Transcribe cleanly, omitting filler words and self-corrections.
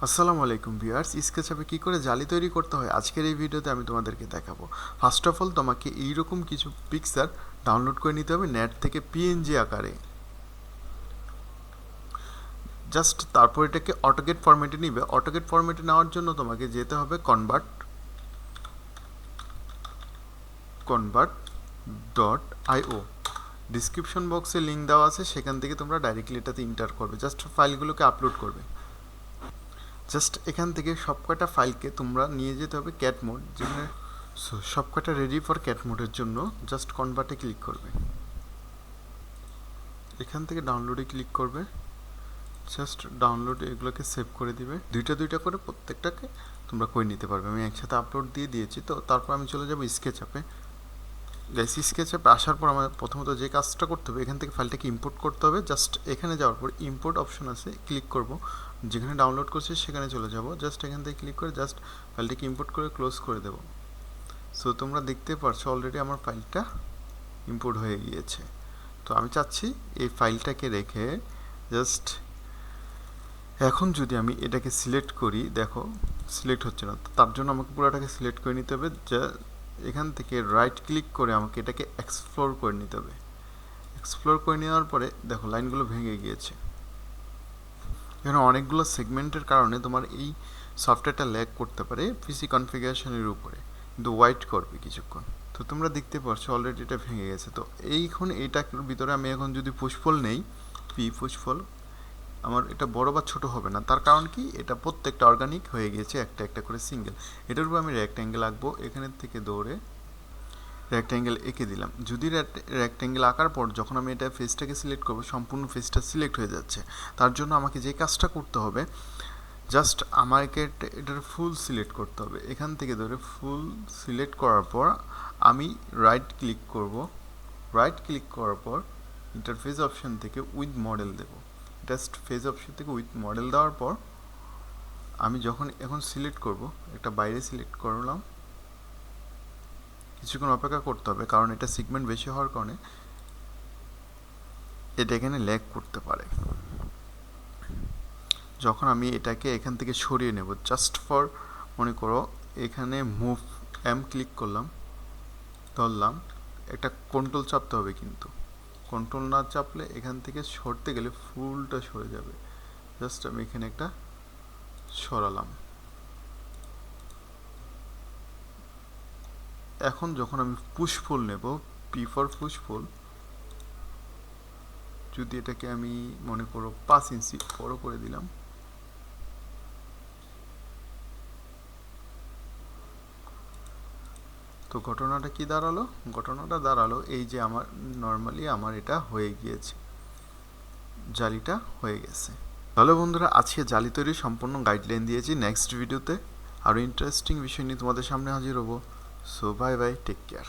আসসালামু আলাইকুম ভিউয়ার্স, স্কেচআপে কী করে জালি তৈরি করতে হয় আজকের এই ভিডিওতে আমি তোমাদেরকে দেখাবো। ফার্স্ট অফ অল তোমাকে এইরকম কিছু পিকচার ডাউনলোড করে নিতে হবে নেট থেকে পিএনজি আকারে। জাস্ট তারপর এটাকে অটোকেড ফরম্যাটে নিবে। অটোকেড ফরম্যাটে নেওয়ার জন্য তোমাকে যেতে হবে convert.io। ডিসক্রিপশন বক্সে লিঙ্ক দেওয়া আছে, সেখান থেকে তোমরা ডাইরেক্টলি এটাতে ইন্টার করবে। জাস্ট ফাইলগুলোকে আপলোড করবে। জাস্ট এখান থেকে সবকটা ফাইলকে তোমরা নিয়ে যেতে হবে ক্যাট মোড, যেখানে সবকটা রেডি ফর ক্যাট মোডের জন্য জাস্ট কনভার্টে ক্লিক করবে। এখান থেকে ডাউনলোডে ক্লিক করবে। জাস্ট ডাউনলোড এগুলোকে সেভ করে দিবে। দুইটা করে প্রত্যেকটাকে তোমরা করে নিতে পারবে। আমি একসাথে আপলোড দিয়ে দিয়েছি। তো তারপর আমি চলে যাব স্কেচআপে। গাইস, স্কেচআপে আসার পর আমার প্রথমত যে কাজটা করতে হবে, এখান থেকে ফাইলটাকে ইম্পোর্ট করতে হবে। জাস্ট এখানে যাওয়ার পর ইম্পোর্ট অপশন আছে, ক্লিক করব। যেখানে ডাউনলোড করছি সেখানে চলে যাব। জাস্ট এখান থেকে ক্লিক করে জাস্ট ফাইলটাকে ইম্পোর্ট করে ক্লোজ করে দেব। সো তোমরা দেখতে পারছো অলরেডি আমার ফাইলটা ইম্পোর্ট হয়ে গিয়েছে। তো আমি চাচ্ছি এই ফাইলটাকে রেখে জাস্ট এখন যদি আমি এটাকে সিলেক্ট করি, দেখো সিলেক্ট হচ্ছে না। তার জন্য আমাকে পুরোটাকে সিলেক্ট করে নিতে হবে। যা এখান থেকে রাইট ক্লিক করে আমাকে এটাকে এক্সপ্লোর করে নিতে হবে। এক্সপ্লোর করে নেওয়ার পরে দেখো লাইনগুলো ভেঙে গিয়েছে। এখানে অনেকগুলো সেগমেন্টের কারণে তোমার এই সফটওয়্যারটা ল্যাগ করতে পারে পিসি কনফিগারেশনের উপরে, কিন্তু ওয়াইট করবে কিছুক্ষণ। তো তোমরা দেখতে পাচ্ছো অলরেডি এটা ভেঙে গেছে। তো এইখানে এইটার ভিতরে আমি এখন যদি পুশফল নেই, পুশফল, আমার এটা বড় বা ছোট হবে না। তার কারণ কি, এটা প্রত্যেকটা অর্গানিক হয়ে গিয়েছে একটা একটা করে সিঙ্গেল। এটার উপর আমি রেক্ট্যাঙ্গেল আঁকবো। এখানের থেকে দৌড়ে রেক্ট্যাঙ্গেল এঁকে দিলাম। যদি রেক্ট্যাঙ্গেল আঁকার পর যখন আমি এটা ফেসটাকে সিলেক্ট করবো, সম্পূর্ণ ফেসটা সিলেক্ট হয়ে যাচ্ছে। তার জন্য আমাকে যে কাজটা করতে হবে, জাস্ট আমাকে এটার ফুল সিলেক্ট করতে হবে। এখান থেকে ধরে ফুল সিলেক্ট করার পর আমি রাইট ক্লিক করব। রাইট ক্লিক করার পর ইন্টারফেস অপশন থেকে উইথ মডেল দেব। জাস্ট ফেস অপশন থেকে উইথ মডেল দেওয়ার পর আমি যখন এখন সিলেক্ট করব, একটা বাইরে সিলেক্ট করলাম। কিছুক্ষণ অপেক্ষা করতে হবে, কারণ এটা সেগমেন্ট বেশি হওয়ার কারণে এটা এখানে ল্যাগ করতে পারে। যখন আমি এটাকে এখান থেকে সরিয়ে নেব, জাস্ট ফর মনে করো এখানে মুভ এম ক্লিক করলাম, ধরলাম, একটা কন্ট্রোল চাপতে হবে, কিন্তু কন্ট্রোল না চাপলে এখান থেকে সরতে গেলে ফুলটা সরে যাবে। জাস্ট আমি এখানে একটা সরালাম। এখন যখন আমি পুশফুল নেব, পি ফর পুশফুল, যদি এটাকে আমি মনে করো 5 ইঞ্চি বড় করে দিলাম, তো ঘটনাটা কি দাঁড়ালো? ঘটনাটা দাঁড়ালো এই যে আমার নর্মালি আমার এটা হয়ে গিয়েছে, জালিটা হয়ে গেছে। তাহলে বন্ধুরা, আজকে জালি তৈরির সম্পূর্ণ গাইডলাইন দিয়েছি। নেক্সট ভিডিওতে আরও ইন্টারেস্টিং বিষয় নিয়ে তোমাদের সামনে হাজির হব। So bye bye, take care.